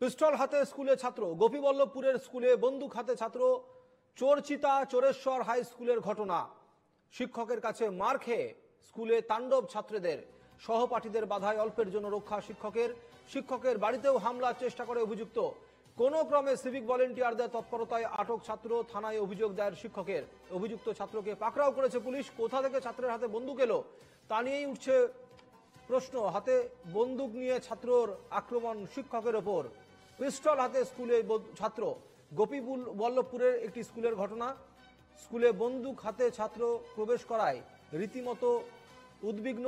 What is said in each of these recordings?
পিস্তল হাতে স্কুলে ছাত্র, গোপীবল্লভপুরের স্কুলে বন্দুক হাতে ছাত্র। চোরচিতা চোরেশ্বর হাই স্কুলের ঘটনা। শিক্ষকের কাছে মার খেয়ে স্কুলে তাণ্ডব ছাত্রদের, সহপাঠীদের বাধায় অল্পের জন্য রক্ষা শিক্ষকের বাড়িতেও হামলার চেষ্টা করে অভিযুক্ত। কোনো ক্রমে সিভিক ভলেন্টিয়ারদের তৎপরতায় আটক ছাত্র, থানায় অভিযোগ দায়ের শিক্ষকের। অভিযুক্ত ছাত্রকে পাকড়াও করেছে পুলিশ। কোথা থেকে ছাত্রের হাতে বন্দুক এলো তা নিয়েই উঠছে প্রশ্ন। হাতে বন্দুক নিয়ে ছাত্রর আক্রমণ শিক্ষকের ওপর। পিস্তল হাতে স্কুলে ছাত্র। গোপীবল্লভপুরের একটি স্কুলের ঘটনা। স্কুলে বন্দুক হাতে ছাত্র প্রবেশ করায় রীতিমতো উদ্বিগ্ন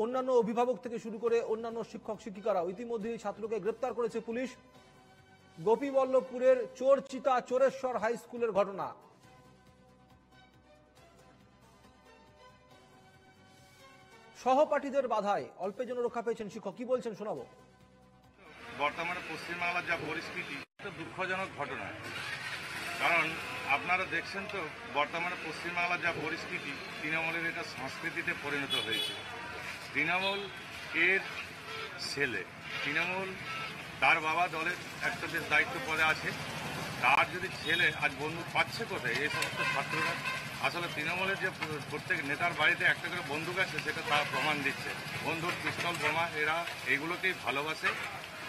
অন্যান্য অভিভাবক থেকে শুরু করে অন্যান্য শিক্ষক শিক্ষিকারাও। ইতিমধ্যেই ছাত্রকে গ্রেপ্তার করেছে পুলিশ। গোপীবল্লভপুরের চোরচিতা চোরেশ্বর হাই স্কুলের ঘটনা। সহপাঠীদের বাধায় অল্পের জন্য রক্ষা পেয়েছেন শিক্ষক। কি বলছেন শোনাবো। বর্তমানে পশ্চিমবাংলার যা পরিস্থিতি, একটা দুঃখজনক ঘটনা। কারণ আপনারা দেখছেন তো, বর্তমানে পশ্চিমবাংলার যা পরিস্থিতি, তৃণমূলের এটা সংস্কৃতিতে পরিণত হয়েছে। তৃণমূল এর ছেলে, তৃণমূল তার বাবা দলের একটা বেশ দায়িত্ব পদে আছে, তার যদি ছেলে আজ বন্দুক পাচ্ছে কোথায়? এই সমস্ত ছাত্ররা। আসলে তৃণমূলের যে প্রত্যেক নেতার বাড়িতে একটা করে বন্দুক আছে, সেটা তার প্রমাণ দিচ্ছে। বন্দুক, পিস্তল, বোমা, এরা এইগুলোকেই ভালোবাসে,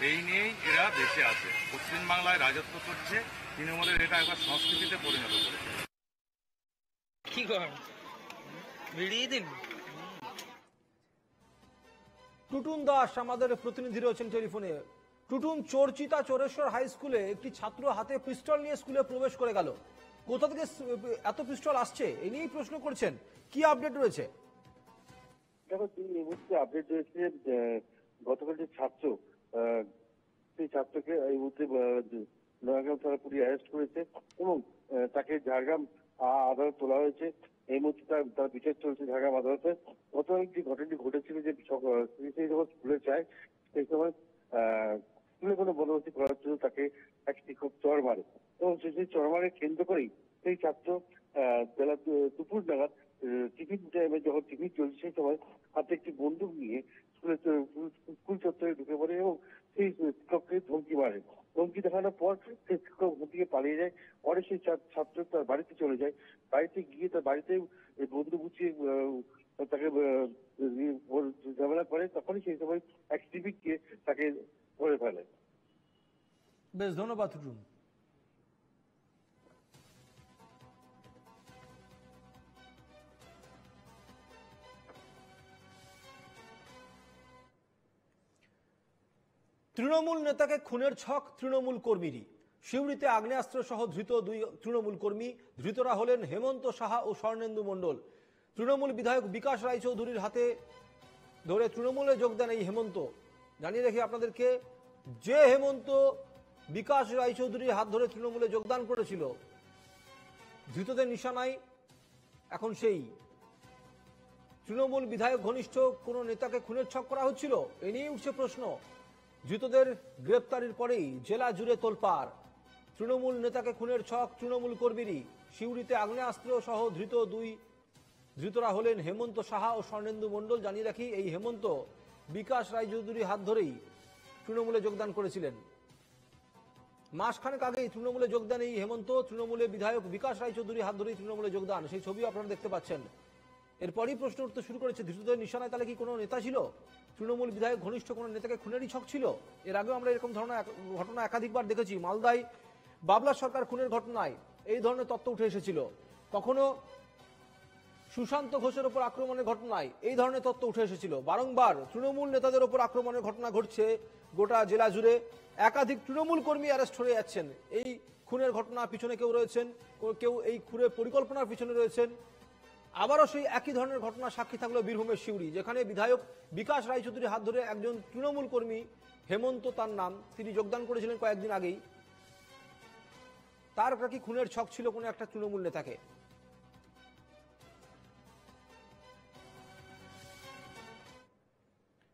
এই নিয়েই এরা বেঁচে আছে। পশ্চিমবাংলায় রাজত্ব করছে তৃণমূলের, এটা একবার সংস্কৃতিতে পরিণত করেছে। কি করেন ভিড়িয়ে দিন। টুটুন দাস আমাদের প্রতিনিধি রয়েছেন টেলিফোনে। টুটুন, চোরচিতা চোরেশ্বর হাই স্কুলে একটি ছাত্র হাতে পিস্তল নিয়ে স্কুলে প্রবেশ করে গেল। কোথা থেকে এত পিস্তল আসছে এই নিয়েই প্রশ্ন করছেন। কি আপডেট রয়েছে? দেখো, এই মুহূর্তে আপডেট রয়েছে গতকাল যে ছাত্র, সেই ছাত্রকে এই মুহূর্তে নয়াগ্রাম থানা পুলিশ অ্যারেস্ট করেছে এবং তাকে ঝাড়গ্রাম আদালত তোলা হয়েছে। এই মুহূর্তে তার বিচার চলছে ঝাড়গ্রাম আদালতে। গতকাল যে ঘটনাটি ঘটেছিল, যে যখন স্কুলে যায় সেই সময় স্কুলে কোনো বন্দোবস্তি করার জন্য তাকে এক শিক্ষক চড় মারে এবং সেই চড় মারে কেন্দ্র করেই সেই ছাত্র বেলা দুপুর নাগাদ টিফিন টাইমে যখন টিফিন চলছে সেই সময় হাতে একটি বন্দুক নিয়ে স্কুল চত্বরে ঢুকে পড়ে এবং সেই শিক্ষককে ধমকি মারে। ধমকি দেখানোর পর সেই শিক্ষক থেকে পালিয়ে যায়। পরে সেই ছাত্র তার বাড়িতে চলে যায়। বাড়িতে গিয়ে তার বাড়িতে বন্দুক গুছিয়ে তাকে ঝামেলা করে। তখনই সেই সময় এক সিভিককে তাকে ধরে ফেলে। বেশ, ধন্যবাদ টুটুন। তৃণমূল নেতাকে খুনের ছক তৃণমূল কর্মীরই। সিউড়িতে আগ্নেয়াস্ত্র সহ ধৃত দুই তৃণমূল কর্মী। ধৃতরা হলেন হেমন্ত সাহা ও স্বর্ণেন্দু মণ্ডল। তৃণমূল বিধায়ক বিকাশ রায়চৌধুরীর হাতে ধরে তৃণমূলে যোগ দেন এই হেমন্ত। জানিয়ে রাখি আপনাদেরকে, যে হেমন্ত বিকাশ রায়চৌধুরীর হাত ধরে তৃণমূলে যোগদান করেছিল, ধৃতদের নিশানায় এখন সেই তৃণমূল বিধায়ক ঘনিষ্ঠ কোন নেতাকে খুনের ছক করা হচ্ছিল। এ নিয়ে উঠছে প্রশ্ন। ধৃতদের গ্রেপ্তারির পরেই জেলা জুড়ে তোলপাড়। তৃণমূল নেতাকে খুনের ছক তৃণমূল কর্মীরই। সিউড়িতে আগ্নেয়াস্ত্র সহ ধৃতরা হলেন হেমন্ত সাহা ও স্বর্ণেন্দু মণ্ডল। জানিয়ে রাখি, এই হেমন্ত বিকাশ রায়চৌধুরীর হাত ধরেই তৃণমূলে যোগদান করেছিলেন। মাসখানেক আগেই তৃণমূলে যোগদান এই হেমন্ত। তৃণমূলে বিধায়ক বিকাশ রায়চৌধুরীর হাত ধরেই তৃণমূলে যোগদান, সেই ছবি আপনারা দেখতে পাচ্ছেন। এরপরই প্রশ্ন উঠতে শুরু করেছে, ধৃতদের নিশানায় তাহলে কি কোনো নেতা ছিল? তৃণমূল বিধায়ক ঘনিষ্ঠ কোনো নেতাকে খুনেরই ছক ছিল? এর আগেও আমরা এরকম ধরনের ঘটনা একাধিকবার দেখেছি। মালদায় বাবলা সরকার খুনের ঘটনায় এই ধরনের তথ্য উঠে এসেছিল। কখনো সুশান্ত ঘোষের ওপর আক্রমণের ঘটনায় এই ধরনের তথ্য উঠে এসেছিল। বারংবার তৃণমূল নেতাদের ওপর আক্রমণের ঘটনা ঘটছে গোটা জেলা জুড়ে। একাধিক তৃণমূল কর্মী অ্যারেস্ট হয়ে যাচ্ছেন। এই খুনের ঘটনার পিছনে কেউ রয়েছেন, কেউ এই খুনের পরিকল্পনার পিছনে রয়েছেন। আবারও সেই একই ধরনের ঘটনা সাক্ষী থাকলো বীরভূমের সিউড়ি, যেখানে বিধায়ক বিকাশ রায়চৌধুরীর হাত ধরে একজন তৃণমূল কর্মী, হেমন্ত তার নাম, তিনি যোগদান করেছিলেন কয়েকদিন আগেই। তার কি খুনের ছক ছিল কোনো একটা তৃণমূল নেতাকে?